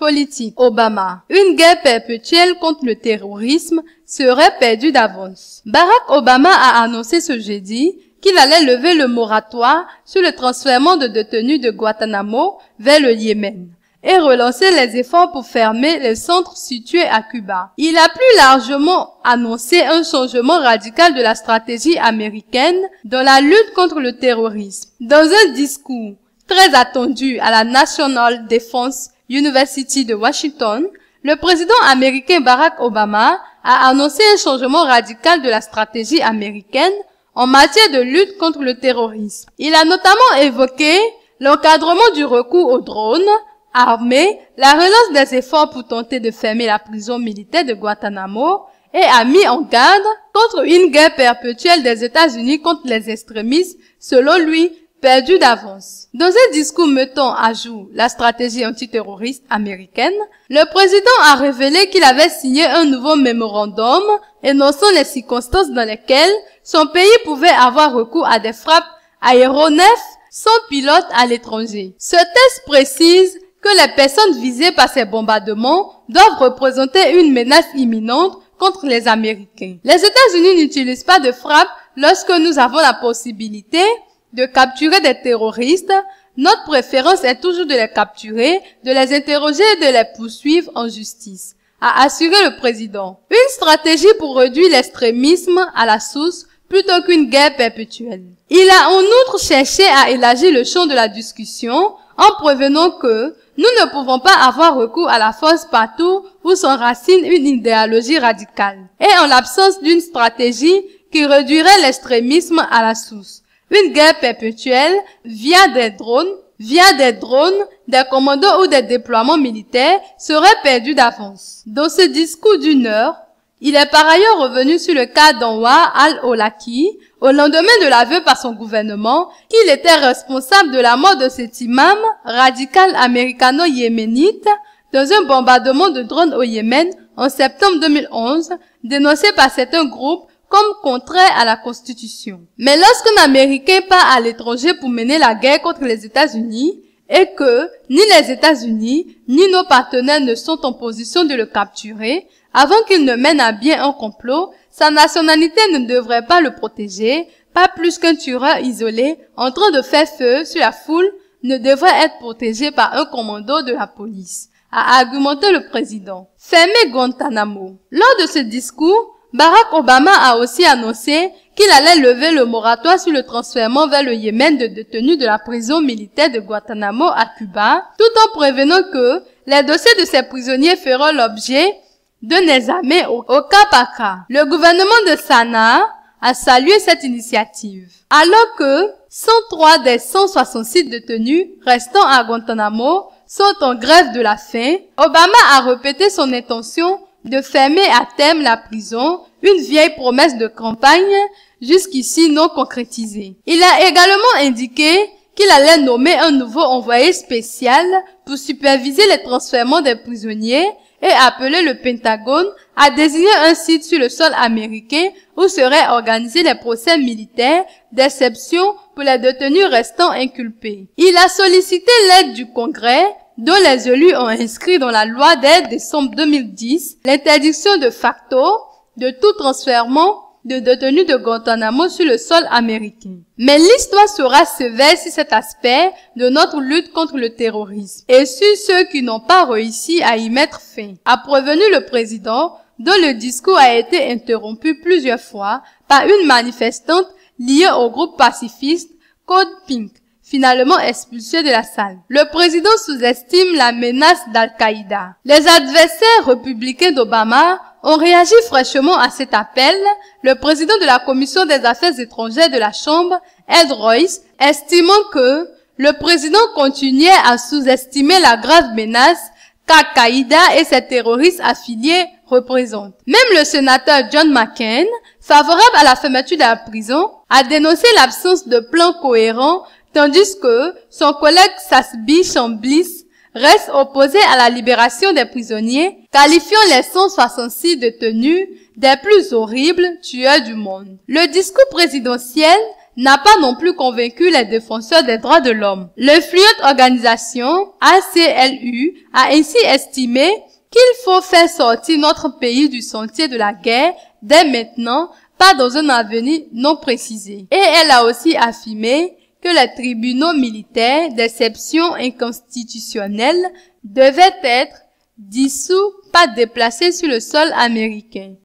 Politique. Obama. Une guerre perpétuelle contre le terrorisme serait perdue d'avance. Barack Obama a annoncé ce jeudi qu'il allait lever le moratoire sur le transfèrement de détenus de Guantanamo vers le Yémen et relancer les efforts pour fermer les centres situés à Cuba. Il a plus largement annoncé un changement radical de la stratégie américaine dans la lutte contre le terrorisme. Dans un discours très attendu à la National Defense University de Washington, le président américain Barack Obama a annoncé un changement radical de la stratégie américaine en matière de lutte contre le terrorisme. Il a notamment évoqué l'encadrement du recours aux drones armés, la relance des efforts pour tenter de fermer la prison militaire de Guantanamo et a mis en garde contre une guerre perpétuelle des États-Unis contre les extrémistes, selon lui, perdue d'avance. Dans un discours mettant à jour la stratégie antiterroriste américaine, le président a révélé qu'il avait signé un nouveau mémorandum énonçant les circonstances dans lesquelles son pays pouvait avoir recours à des frappes aéronefs sans pilote à l'étranger. Ce texte précise que les personnes visées par ces bombardements doivent représenter une menace imminente contre les Américains. Les États-Unis n'utilisent pas de frappe lorsque nous avons la possibilité de capturer des terroristes. Notre préférence est toujours de les capturer, de les interroger et de les poursuivre en justice, a assuré le président. Une stratégie pour réduire l'extrémisme à la source plutôt qu'une guerre perpétuelle. Il a en outre cherché à élargir le champ de la discussion en prévenant que nous ne pouvons pas avoir recours à la force partout où s'enracine une idéologie radicale et en l'absence d'une stratégie qui réduirait l'extrémisme à la source. Une guerre perpétuelle via des drones, des commandos ou des déploiements militaires serait perdue d'avance. Dans ce discours d'une heure, il est par ailleurs revenu sur le cas d'Anwar al-Awlaki, au lendemain de l'aveu par son gouvernement qu'il était responsable de la mort de cet imam radical américano-yéménite dans un bombardement de drones au Yémen en septembre 2011, dénoncé par certains groupes comme contraire à la Constitution. Mais lorsqu'un Américain part à l'étranger pour mener la guerre contre les États-Unis, et que ni les États-Unis ni nos partenaires ne sont en position de le capturer, avant qu'il ne mène à bien un complot, sa nationalité ne devrait pas le protéger, pas plus qu'un tueur isolé en train de faire feu sur la foule ne devrait être protégé par un commando de la police, a argumenté le président. Fermer Guantanamo. Lors de ce discours, Barack Obama a aussi annoncé qu'il allait lever le moratoire sur le transfèrement vers le Yémen de détenus de la prison militaire de Guantanamo à Cuba, tout en prévenant que les dossiers de ces prisonniers feront l'objet d'un examen au cas par cas. Le gouvernement de Sanaa a salué cette initiative. Alors que 103 des 166 détenus restant à Guantanamo sont en grève de la faim, Obama a répété son intention de fermer à terme la prison, une vieille promesse de campagne jusqu'ici non concrétisée. Il a également indiqué qu'il allait nommer un nouveau envoyé spécial pour superviser les transfèrements des prisonniers et appeler le Pentagone à désigner un site sur le sol américain où seraient organisés les procès militaires d'exception pour les détenus restants inculpés. Il a sollicité l'aide du Congrès, dont les élus ont inscrit dans la loi dès décembre 2010 l'interdiction de facto de tout transfèrement de détenus de Guantanamo sur le sol américain. Mais l'histoire sera sévère sur cet aspect de notre lutte contre le terrorisme et sur ceux qui n'ont pas réussi à y mettre fin, a prévenu le président, dont le discours a été interrompu plusieurs fois par une manifestante liée au groupe pacifiste Code Pink, finalement expulsé de la salle. Le président sous-estime la menace d'Al-Qaïda. Les adversaires républicains d'Obama ont réagi fraîchement à cet appel, le président de la Commission des Affaires étrangères de la Chambre, Ed Royce, estimant que le président continuait à sous-estimer la grave menace qu'Al-Qaïda et ses terroristes affiliés représentent. Même le sénateur John McCain, favorable à la fermeture de la prison, a dénoncé l'absence de plan cohérent, tandis que son collègue Sasby Chambliss reste opposé à la libération des prisonniers, qualifiant les 166 détenus des plus horribles tueurs du monde. Le discours présidentiel n'a pas non plus convaincu les défenseurs des droits de l'homme. L'influente organisation ACLU a ainsi estimé qu'il faut faire sortir notre pays du sentier de la guerre dès maintenant, pas dans un avenir non précisé. Et elle a aussi affirmé que les tribunaux militaires d'exception inconstitutionnelle devaient être dissous, pas déplacés sur le sol américain.